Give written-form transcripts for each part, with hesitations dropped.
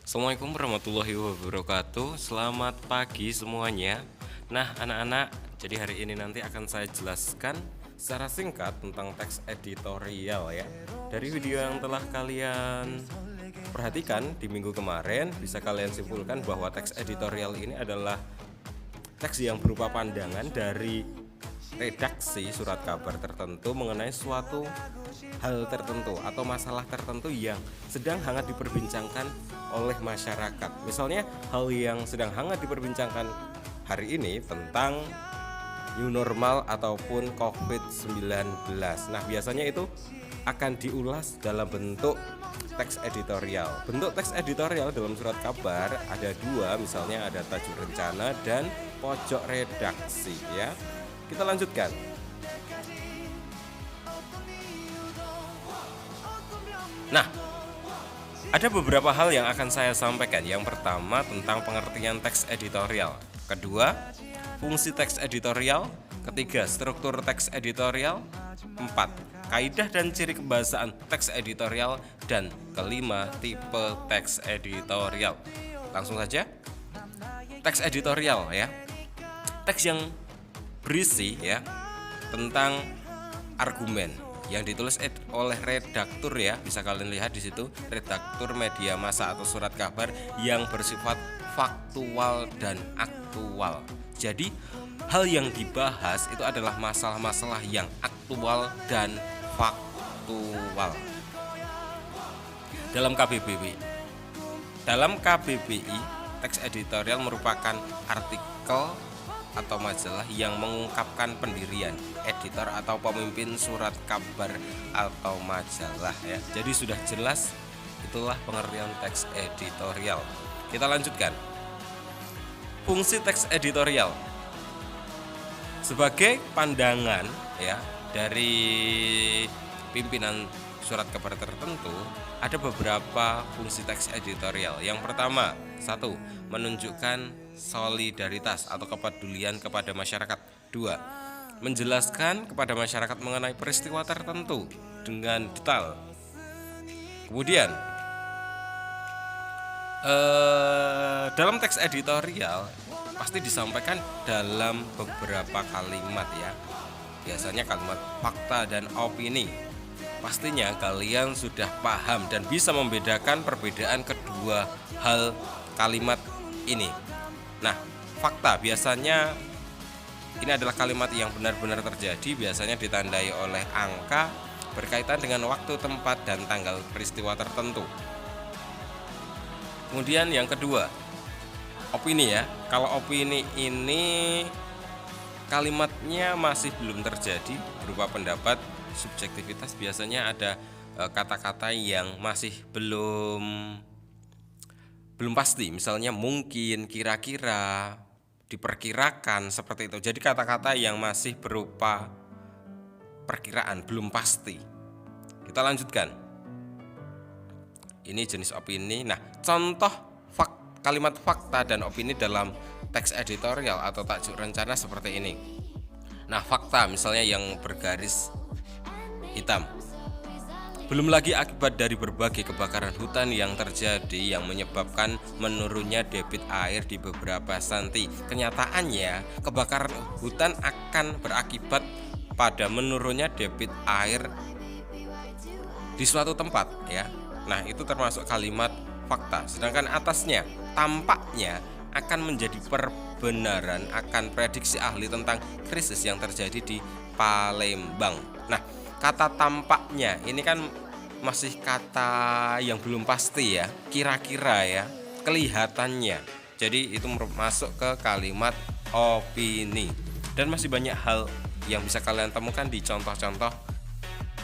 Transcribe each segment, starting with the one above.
Assalamualaikum warahmatullahi wabarakatuh. Selamat pagi semuanya. Nah, anak-anak, jadi hari ini nanti akan saya jelaskan secara singkat tentang teks editorial ya. Dari video yang telah kalian perhatikan di minggu kemarin, bisa kalian simpulkan bahwa teks editorial ini adalah teks yang berupa pandangan dari redaksi surat kabar tertentu mengenai suatu hal tertentu atau masalah tertentu yang sedang hangat diperbincangkan oleh masyarakat. Misalnya hal yang sedang hangat diperbincangkan hari ini tentang new normal ataupun COVID-19. Nah, biasanya itu akan diulas dalam bentuk teks editorial. Bentuk teks editorial dalam surat kabar ada dua, misalnya ada tajuk rencana dan pojok redaksi ya. Kita lanjutkan. Nah, ada beberapa hal yang akan saya sampaikan. Yang pertama tentang pengertian teks editorial. Kedua, fungsi teks editorial. Ketiga, struktur teks editorial. Empat, kaidah dan ciri kebahasaan teks editorial. Dan kelima, tipe teks editorial. Langsung saja. Teks editorial ya. Teks yang berisi ya tentang argumen yang ditulis oleh redaktur ya, bisa kalian lihat di situ, redaktur media massa atau surat kabar yang bersifat faktual dan aktual. Jadi hal yang dibahas itu adalah masalah-masalah yang aktual dan faktual. Dalam KBBI, teks editorial merupakan artikel atau majalah yang mengungkapkan pendirian editor atau pemimpin surat kabar atau majalah ya. Jadi sudah jelas itulah pengertian teks editorial. Kita lanjutkan. Fungsi teks editorial sebagai pandangan ya dari pimpinan surat kabar tertentu, ada beberapa fungsi teks editorial. Yang pertama, satu, menunjukkan solidaritas atau kepedulian kepada masyarakat. Dua, menjelaskan kepada masyarakat mengenai peristiwa tertentu dengan detail. Kemudian dalam teks editorial pasti disampaikan dalam beberapa kalimat ya. Biasanya kalimat fakta dan opini. Pastinya kalian sudah paham dan bisa membedakan perbedaan kedua hal kalimat ini. Nah, fakta biasanya ini adalah kalimat yang benar-benar terjadi, biasanya ditandai oleh angka berkaitan dengan waktu, tempat, dan tanggal peristiwa tertentu. Kemudian yang kedua, opini ya. Kalau opini ini kalimatnya masih belum terjadi, berupa pendapat, subjektivitas, biasanya ada kata-kata yang masih belum pasti, misalnya mungkin, kira-kira, diperkirakan, seperti itu. Jadi kata-kata yang masih berupa perkiraan, belum pasti. Kita lanjutkan. Ini jenis opini. Nah, contoh kalimat fakta dan opini dalam teks editorial atau tajuk rencana seperti ini. Nah, fakta misalnya yang bergaris hitam. Belum lagi akibat dari berbagai kebakaran hutan yang terjadi yang menyebabkan menurunnya debit air di beberapa santi. Kenyataannya, kebakaran hutan akan berakibat pada menurunnya debit air di suatu tempat ya. Nah, itu termasuk kalimat fakta. Sedangkan atasnya, tampaknya akan menjadi perbenaran akan prediksi ahli tentang krisis yang terjadi di Palembang. Nah, kata tampaknya ini kan masih kata yang belum pasti ya, kira-kira ya, kelihatannya. Jadi itu masuk ke kalimat opini. Dan masih banyak hal yang bisa kalian temukan di contoh-contoh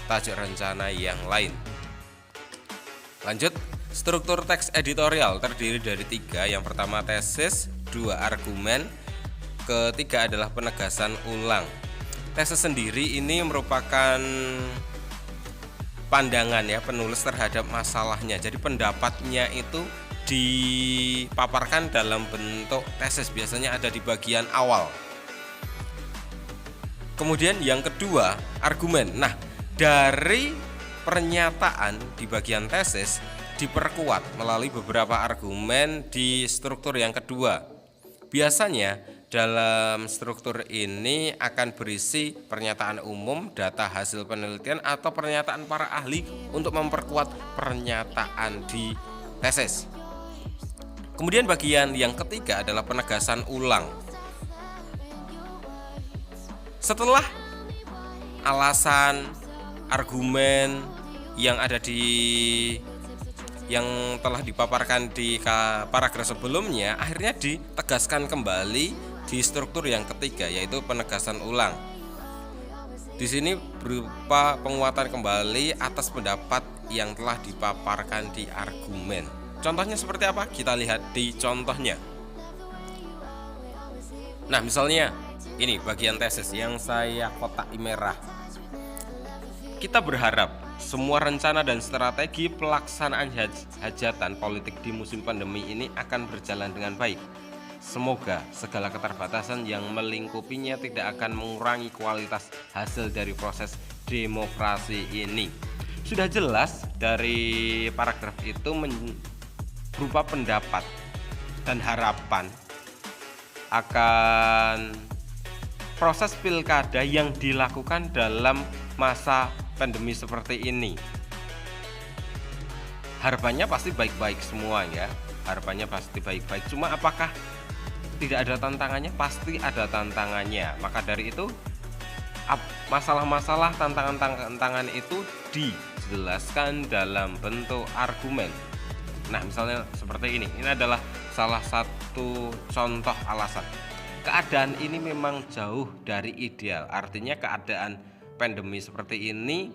tajuk rencana yang lain. Lanjut, struktur teks editorial terdiri dari tiga. Yang pertama tesis, dua argumen, ketiga adalah penegasan ulang. Tesis sendiri ini merupakan pandangan ya penulis terhadap masalahnya. Jadi pendapatnya itu dipaparkan dalam bentuk tesis, biasanya ada di bagian awal. Kemudian yang kedua, argumen. Nah, dari pernyataan di bagian tesis diperkuat melalui beberapa argumen di struktur yang kedua. Biasanya dalam struktur ini akan berisi pernyataan umum, data hasil penelitian, atau pernyataan para ahli untuk memperkuat pernyataan di tesis. Kemudian bagian yang ketiga adalah penegasan ulang. Setelah alasan, argumen yang telah dipaparkan di paragraf sebelumnya akhirnya ditegaskan kembali di struktur yang ketiga, yaitu penegasan ulang. Di sini berupa penguatan kembali atas pendapat yang telah dipaparkan di argumen. Contohnya seperti apa? Kita lihat di contohnya. Nah, misalnya ini bagian tesis yang saya kotak merah. Kita berharap semua rencana dan strategi pelaksanaan hajatan politik di musim pandemi ini akan berjalan dengan baik. Semoga segala keterbatasan yang melingkupinya tidak akan mengurangi kualitas hasil dari proses demokrasi ini. Sudah jelas dari paragraf itu berupa pendapat dan harapan akan proses pilkada yang dilakukan dalam masa pandemi seperti ini. Harapannya pasti baik-baik semua ya. Harapannya pasti baik-baik. Cuma apakah tidak ada tantangannya? Pasti ada tantangannya. Maka dari itu masalah-masalah, tantangan-tantangan itu dijelaskan dalam bentuk argumen. Nah, misalnya seperti ini. Ini adalah salah satu contoh alasan. Keadaan ini memang jauh dari ideal. Artinya keadaan pandemi seperti ini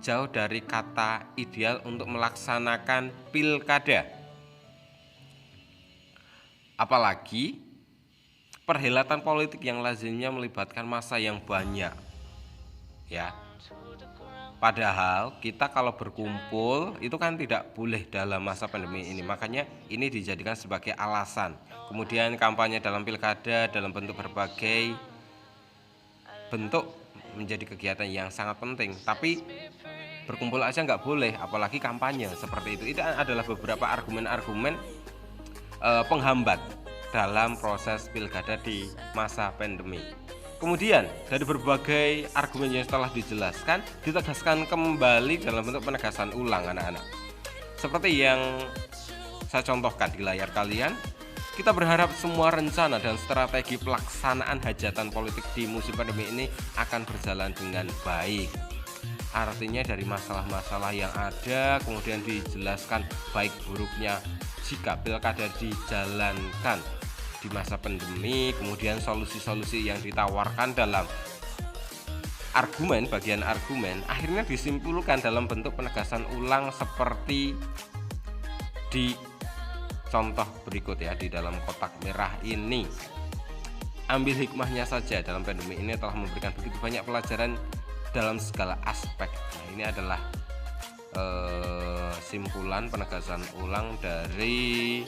jauh dari kata ideal untuk melaksanakan pilkada. Apalagi perhelatan politik yang lazimnya melibatkan massa yang banyak. Ya. Padahal kita kalau berkumpul itu kan tidak boleh dalam masa pandemi ini. Makanya ini dijadikan sebagai alasan. Kemudian kampanye dalam pilkada dalam bentuk berbagai bentuk menjadi kegiatan yang sangat penting. Tapi berkumpul aja nggak boleh, apalagi kampanye seperti itu. Itu adalah beberapa argumen-argumen penghambat dalam proses pilkada di masa pandemi. Kemudian dari berbagai argumen yang telah dijelaskan, ditegaskan kembali dalam bentuk penegasan ulang anak-anak. Seperti yang saya contohkan di layar kalian, kita berharap semua rencana dan strategi pelaksanaan hajatan politik di musim pandemi ini akan berjalan dengan baik. Artinya dari masalah-masalah yang ada, kemudian dijelaskan baik buruknya jika pilkada dijalankan di masa pandemi, kemudian solusi-solusi yang ditawarkan dalam argumen, bagian argumen akhirnya disimpulkan dalam bentuk penegasan ulang seperti di contoh berikut ya, di dalam kotak merah ini. Ambil hikmahnya saja, dalam pandemi ini telah memberikan begitu banyak pelajaran dalam segala aspek. Nah, ini adalah simpulan penegasan ulang dari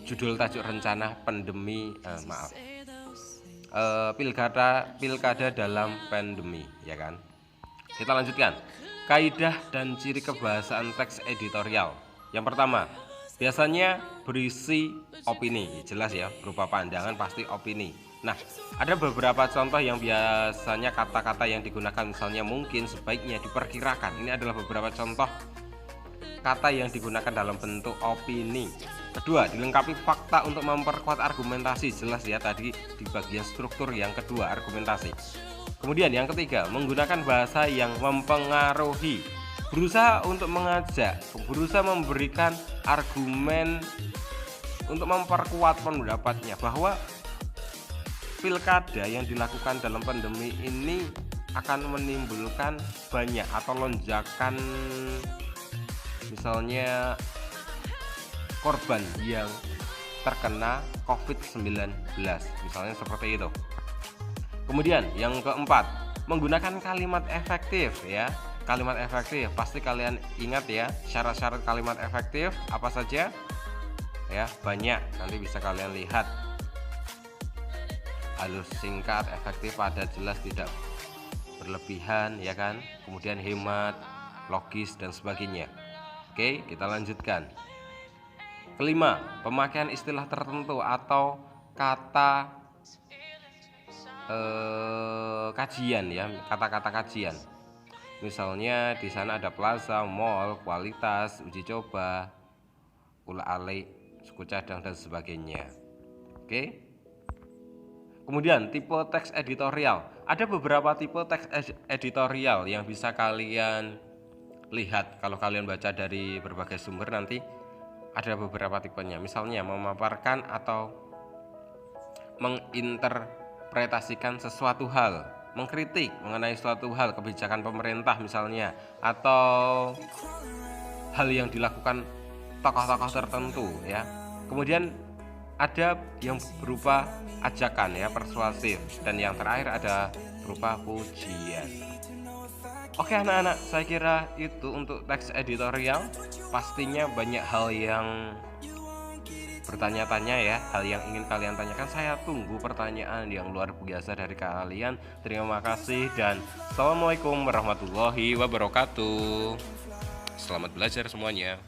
judul tajuk rencana pandemi pilkada dalam pandemi, ya kan. Kita lanjutkan. Kaidah dan ciri kebahasaan teks editorial. Yang pertama, biasanya berisi opini, jelas ya, berupa pandangan pasti opini. Nah, ada beberapa contoh yang biasanya kata-kata yang digunakan, misalnya mungkin, sebaiknya, diperkirakan. Ini adalah beberapa contoh kata yang digunakan dalam bentuk opini. Kedua, dilengkapi fakta untuk memperkuat argumentasi, jelas ya tadi di bagian struktur yang kedua, argumentasi. Kemudian yang ketiga, menggunakan bahasa yang mempengaruhi, berusaha untuk mengajak, berusaha memberikan argumen untuk memperkuat pendapatnya bahwa pilkada yang dilakukan dalam pandemi ini akan menimbulkan banyak atau lonjakan, misalnya korban yang terkena COVID-19, misalnya seperti itu. Kemudian yang keempat, menggunakan kalimat efektif ya. Kalimat efektif pasti kalian ingat ya, syarat-syarat kalimat efektif apa saja ya, banyak, nanti bisa kalian lihat. Halus, singkat, efektif, padat, jelas, tidak berlebihan ya kan. Kemudian hemat, logis dan sebagainya. Oke, kita lanjutkan. Kelima, pemakaian istilah tertentu atau kata kajian ya, kata-kata kajian. Misalnya di sana ada plaza, mall, kualitas, uji coba, ula-alik, suku cadang dan sebagainya. Oke. Kemudian tipe teks editorial. Ada beberapa tipe teks editorial yang bisa kalian lihat kalau kalian baca dari berbagai sumber. Nanti ada beberapa tipenya. Misalnya memaparkan atau menginterpretasikan sesuatu hal, mengkritik mengenai suatu hal, kebijakan pemerintah misalnya, atau hal yang dilakukan tokoh-tokoh tertentu ya. Kemudian ada yang berupa ajakan ya, persuasif, dan yang terakhir ada berupa pujian. Oke anak-anak, saya kira itu untuk teks editorial. Pastinya banyak hal yang bertanya-tanya ya, hal yang ingin kalian tanyakan. Saya tunggu pertanyaan yang luar biasa dari kalian. Terima kasih dan assalamualaikum warahmatullahi wabarakatuh. Selamat belajar semuanya.